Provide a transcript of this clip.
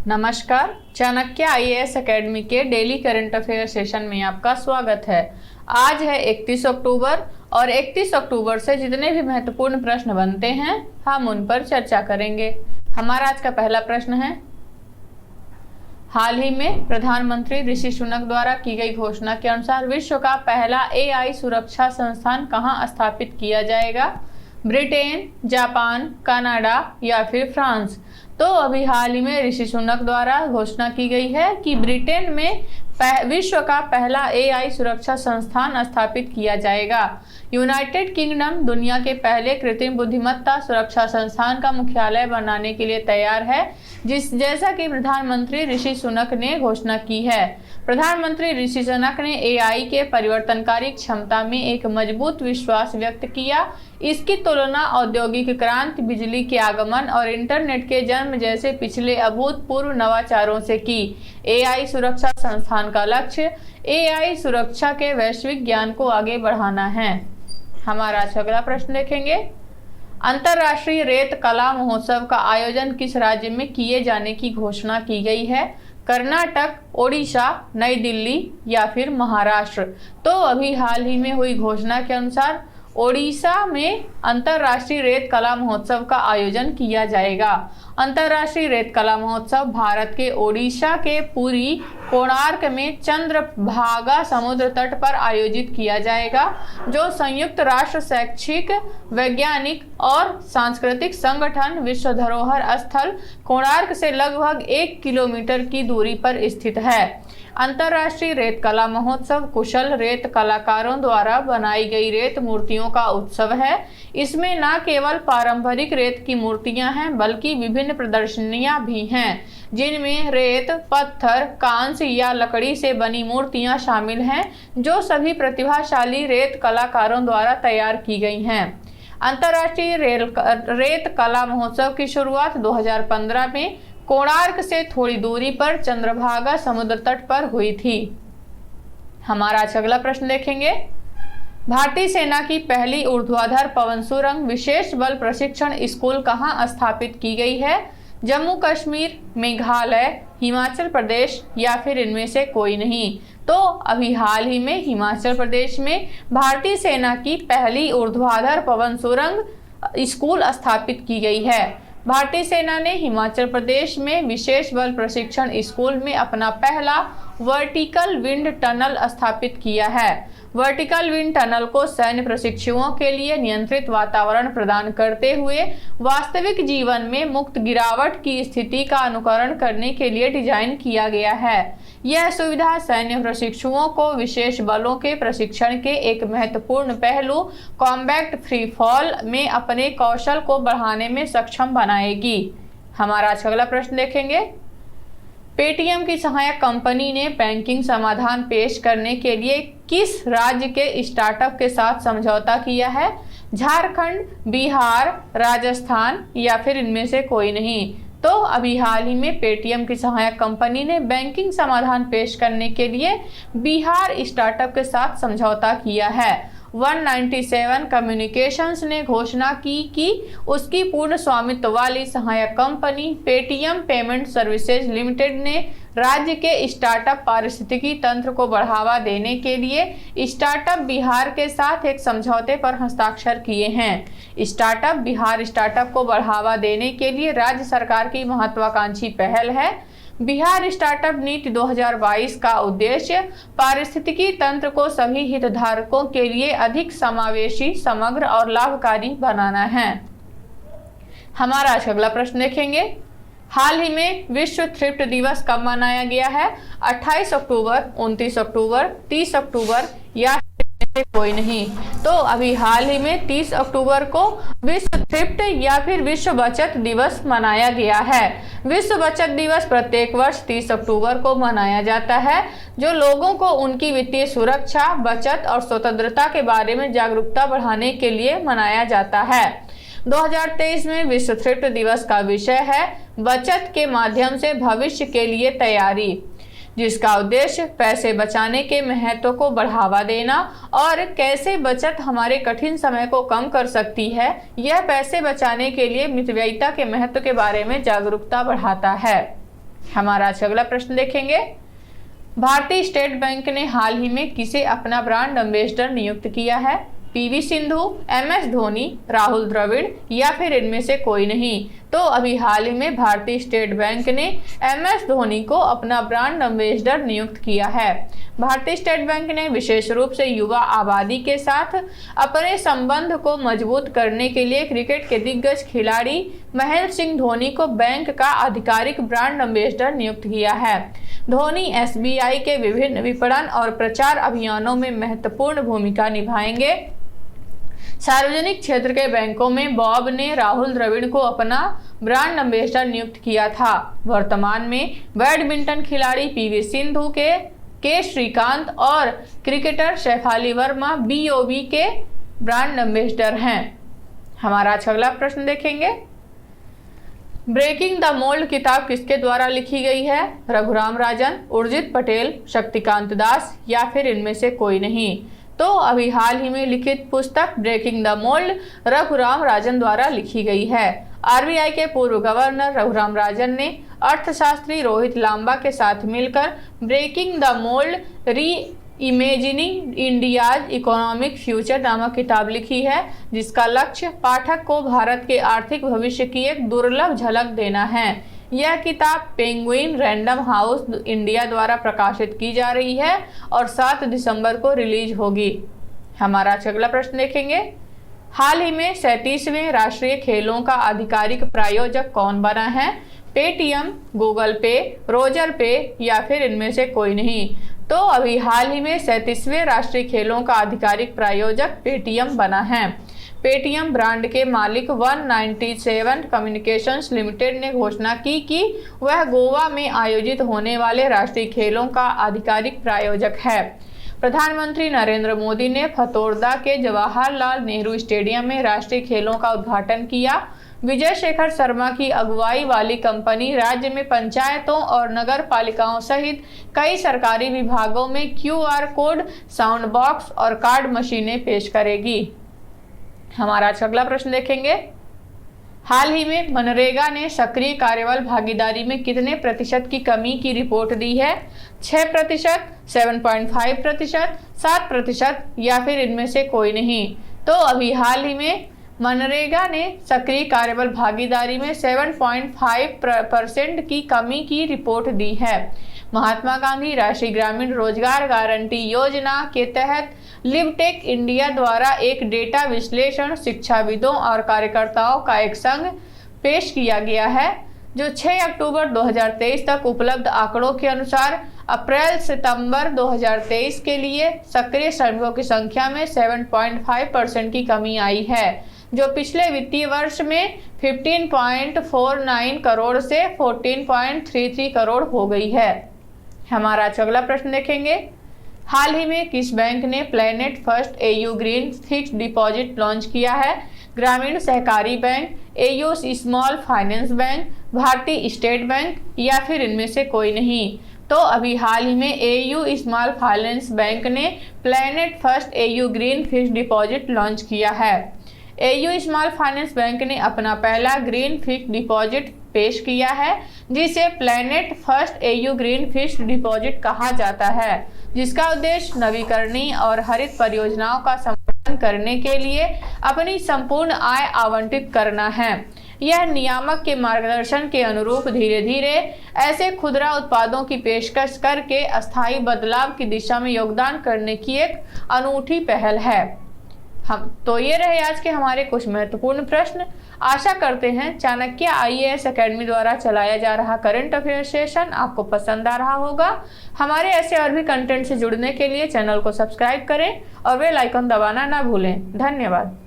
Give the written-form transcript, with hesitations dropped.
नमस्कार, Chanakya IAS academy के daily current affair session में आपका स्वागत है। आज है 31 अक्टूबर और 31 अक्टूबर से जितने भी महत्वपूर्ण प्रश्न बनते हैं हम उन पर चर्चा करेंगे। हमारा आज का पहला प्रश्न है, हाल ही में प्रधानमंत्री ऋषि सुनक द्वारा की गई घोषणा के अनुसार विश्व का पहला एआई सुरक्षा संस्थान कहां स्थापित किया जाएगा? ब्रिटेन, जापान, कनाडा या फिर फ्रांस? तो अभी हाल ही में ऋषि सुनक द्वारा घोषणा की गई है कि ब्रिटेन में विश्व का पहला एआई सुरक्षा संस्थान स्थापित किया जाएगा। यूनाइटेड किंगडम दुनिया के पहले कृत्रिम बुद्धिमत्ता सुरक्षा संस्थान का मुख्यालय बनाने के लिए तैयार है, जैसा कि प्रधानमंत्री ऋषि सुनक ने घोषणा की है। प्रधानमंत्री ऋषि सुनक ने एआई के परिवर्तनकारी क्षमता में एक मजबूत विश्वास व्यक्त किया। इसकी तुलना औद्योगिक क्रांति, बिजली के आगमन और इंटरनेट के जन्म जैसे पिछले अभूतपूर्व नवाचारों से की। एआई सुरक्षा संस्थान का लक्ष्य एआई सुरक्षा के वैश्विक ज्ञान को आगे बढ़ाना है। हमारा अगला प्रश्न देखेंगे, अंतर्राष्ट्रीय रेत कला महोत्सव का आयोजन किस राज्य में किए जाने की घोषणा की गई है? कर्नाटक, ओडिशा, नई दिल्ली या फिर महाराष्ट्र? तो अभी हाल ही में हुई घोषणा के अनुसार ओडिशा में अंतर्राष्ट्रीय रेत कला महोत्सव का आयोजन किया जाएगा। अंतर्राष्ट्रीय रेत कला महोत्सव भारत के ओडिशा के पुरी, कोणार्क में चंद्रभागा समुद्र तट पर आयोजित किया जाएगा, जो संयुक्त राष्ट्र शैक्षिक, वैज्ञानिक और सांस्कृतिक संगठन विश्व धरोहर स्थल कोणार्क से लगभग 1 किलोमीटर की दूरी पर स्थित है। अंतर्राष्ट्रीय रेत कला महोत्सव कुशल रेत कलाकारों द्वारा बनाई गई रेत मूर्तियों का उत्सव है। इसमें न केवल पारंपरिक रेत की मूर्तियां हैं, बल्कि विभिन्न प्रदर्शनियां भी हैं, जिनमें रेत, पत्थर, कांस्य या लकड़ी से बनी मूर्तियां शामिल हैं, जो सभी प्रतिभाशाली रेत कलाकारों द्वारा तैयार की गई हैं। अंतर्राष्ट्रीय रेत कला महोत्सव की शुरुआत 2015 में कोणार्क से थोड़ी दूरी पर चंद्रभागा समुद्र तट पर हुई थी। हमारा अगला प्रश्न देखेंगे, भारतीय सेना की पहली ऊर्ध्वाधर पवन सुरंग विशेष बल प्रशिक्षण स्कूल कहां स्थापित की गई है? जम्मू कश्मीर, मेघालय, हिमाचल प्रदेश या फिर इनमें से कोई नहीं? तो अभी हाल ही में हिमाचल प्रदेश में भारतीय सेना की पहली ऊर्ध्वाधर पवन सुरंग स्कूल स्थापित की गई है। भारतीय सेना ने हिमाचल प्रदेश में विशेष बल प्रशिक्षण स्कूल में अपना पहला वर्टिकल विंड टनल स्थापित किया है। वर्टिकल विंड टनल को सैन्य प्रशिक्षुओं के लिए नियंत्रित वातावरण प्रदान करते हुए वास्तविक जीवन में मुक्त गिरावट की स्थिति का अनुकरण करने के लिए डिजाइन किया गया है। यह सुविधा सैन्य प्रशिक्षुओं को विशेष बलों के प्रशिक्षण के एक महत्वपूर्ण पहलू कॉम्बैट फ्री फॉल में अपने कौशल को बढ़ाने में सक्षम बनाएगी। हमारा अगला प्रश्न देखेंगे, पेटीएम की सहायक कंपनी ने बैंकिंग समाधान पेश करने के लिए किस राज्य के स्टार्टअप के साथ समझौता किया है? झारखंड, बिहार, राजस्थान या फिर इनमें से कोई नहीं? तो अभी हाल ही में पेटीएम की सहायक कंपनी ने बैंकिंग समाधान पेश करने के लिए बिहार स्टार्टअप के साथ समझौता किया है। 197 कम्युनिकेशंस ने घोषणा की कि उसकी पूर्ण स्वामित्व वाली सहायक company Paytm payment services limited ने राज्य के स्टार्टअप पारिस्थितिकी तंत्र को बढ़ावा देने के लिए स्टार्टअप बिहार के साथ एक समझौते पर हस्ताक्षर किए हैं। स्टार्टअप बिहार स्टार्टअप को बढ़ावा देने के लिए राज्य सरकार की महत्वाकांक्षी पहल है। बिहार स्टार्टअप नीति 2022 का उद्देश्य पारिस्थितिकी तंत्र को सभी हितधारकों के लिए अधिक समावेशी, समग्र और लाभकारी बनाना है। हमारा अगला प्रश्न देखेंगे, हाल ही में विश्व थ्रिफ्ट दिवस कब मनाया गया है? 28 अक्टूबर, 29 अक्टूबर, 30 अक्टूबर या कोई नहीं? तो अभी हाल ही में 30 अक्टूबर को विश्व थ्रिफ्ट या फिर विश्व बचत दिवस मनाया गया है। विश्व बचत दिवस प्रत्येक वर्ष 30 अक्टूबर को मनाया जाता है, जो लोगों को उनकी वित्तीय सुरक्षा, बचत और स्वतंत्रता के बारे में जागरूकता बढ़ाने के लिए मनाया जाता है। 2023 में विश्व थ्रिफ्ट दिवस का विषय है बचत के माध्यम से भविष्य के लिए तैयारी, जिसका उद्देश्य पैसे बचाने के महत्व को बढ़ावा देना और कैसे बचत हमारे कठिन समय को कम कर सकती है। यह पैसे बचाने के लिए मितव्ययिता के महत्व के बारे में जागरूकता बढ़ाता है। हमारा आज अगला प्रश्न देखेंगे। भारतीय स्टेट बैंक ने हाल ही में किसे अपना ब्रांड एम्बेसडर नियुक्त किया है? पीवी सिंधु, MS धोनी, राहुल द्रविड़ या फिर इनमें से कोई नहीं? तो अभी हाल ही में भारतीय स्टेट बैंक ने MS धोनी को अपना ब्रांड एम्बेसडर नियुक्त किया है। भारतीय स्टेट बैंक ने विशेष रूप से युवा आबादी के साथ अपने संबंध को मजबूत करने के लिए क्रिकेट के दिग्गज खिलाड़ी महेंद्र सिंह धोनी को बैंक का आधिकारिक ब्रांड एम्बेसडर नियुक्त किया है। धोनी SBI के विभिन्न विपणन और प्रचार अभियानों में महत्वपूर्ण भूमिका निभाएंगे। सार्वजनिक क्षेत्र के बैंकों में बॉब ने राहुल द्रविड़ को अपना ब्रांड एम्बेसडर नियुक्त किया था। वर्तमान में बैडमिंटन खिलाड़ी PV सिंधु के श्रीकांत और क्रिकेटर शेफाली वर्मा BOB के ब्रांड एम्बेसडर हैं। हमारा आज अगला प्रश्न देखेंगे। ब्रेकिंग द मोल्ड किताब किसके द्वारा लिखी गई है? रघुराम राजन, उर्जित पटेल, शक्तिकांत दास या फिर इनमें से कोई नहीं? तो अभी हाल ही में लिखित पुस्तक breaking the mould Raghuram Rajan द्वारा लिखी गई है। RBI के पूर्व गवर्नर रघुराम राजन ने अर्थशास्त्री रोहित लांबा के साथ मिलकर ब्रेकिंग द मोल्ड री इमेजिनिंग इंडियाज इकोनॉमिक फ्यूचर नामक किताब लिखी है, जिसका लक्ष्य पाठक को भारत के आर्थिक भविष्य की एक दुर्लभ झलक देना है। यह किताब पेंगुइन रैंडम हाउस इंडिया द्वारा प्रकाशित की जा रही है और 7 दिसंबर को रिलीज होगी। हमारा अगला प्रश्न देखेंगे। हाल ही में 37वें राष्ट्रीय खेलों का आधिकारिक प्रायोजक कौन बना है? पेटीएम, गूगल पे, रोजर पे या फिर इनमें से कोई नहीं? तो अभी हाल ही में 37वें राष्ट्रीय खेलों का आधिकारिक प्रायोजक पेटीएम बना है। पेटीएम ब्रांड के मालिक 197 कम्युनिकेशंस लिमिटेड ने घोषणा की कि वह गोवा में आयोजित होने वाले राष्ट्रीय खेलों का आधिकारिक प्रायोजक है। प्रधानमंत्री नरेंद्र मोदी ने फतोरदा के जवाहरलाल नेहरू स्टेडियम में राष्ट्रीय खेलों का उद्घाटन किया। विजय शेखर शर्मा की अगुवाई वाली कंपनी राज्य में पंचायतों और नगर पालिकाओं सहित कई सरकारी विभागों में QR कोड, साउंड बॉक्स और कार्ड मशीनें पेश करेगी। हमारा अगला प्रश्न देखेंगे। हाल ही में मनरेगा ने सक्रिय कार्यबल भागीदारी में कितने प्रतिशत की कमी की रिपोर्ट दी है? 6%, 7.5%, 7% या फिर इनमें से कोई नहीं? तो अभी हाल ही में मनरेगा ने सक्रिय कार्यबल भागीदारी में 7.5% की कमी की रिपोर्ट दी है। महात्मा गांधी राष्ट्रीय ग्रामीण रोजगार गारंटी योजना के तहत लिवटेक इंडिया द्वारा एक डेटा विश्लेषण शिक्षाविदों और कार्यकर्ताओं का एक संघ पेश किया गया है, जो 6 अक्टूबर 2023 तक उपलब्ध आंकड़ों के अनुसार अप्रैल-सितंबर 2023 के लिए सक्रिय श्रमिकों की संख्या में 7.5% की कमी आई है, जो पिछले वित्तीय वर्ष में 15.49 करोड़ से 14.33 करोड़ हो गई है। हमारा अगला प्रश्न देखेंगे। हाल ही में किस बैंक ने planet first AU green fixed deposit launch किया है? ग्रामीण सहकारी bank, AU small finance bank, भारतीय स्टेट बैंक या फिर इनमें से कोई नहीं? तो अभी हाल ही में AU स्मॉल फाइनेंस बैंक ने planet first AU green fixed deposit launch किया है। AU स्मॉल फाइनेंस बैंक ने अपना पहला ग्रीन फिक्स्ड डिपॉजिट पेश किया है, जिसे planet first AU green fixed deposit कहा जाता है, जिसका उद्देश्य नवीकरणीय और हरित परियोजनाओं का समर्थन करने के लिए अपनी संपूर्ण आय आवंटित करना है। यह नियामक के मार्गदर्शन के अनुरूप धीरे धीरे ऐसे खुदरा उत्पादों की पेशकश करके अस्थायी बदलाव की दिशा में योगदान करने की एक अनूठी पहल है। तो ये रहे आज के हमारे कुछ महत्वपूर्ण प्रश्न। आशा करते हैं चाणक्य IAS अकेडमी द्वारा चलाया जा रहा करंट अफेयर सेशन आपको पसंद आ रहा होगा। हमारे ऐसे और भी कंटेंट से जुड़ने के लिए चैनल को सब्सक्राइब करें और बेल आइकन दबाना ना भूलें। धन्यवाद।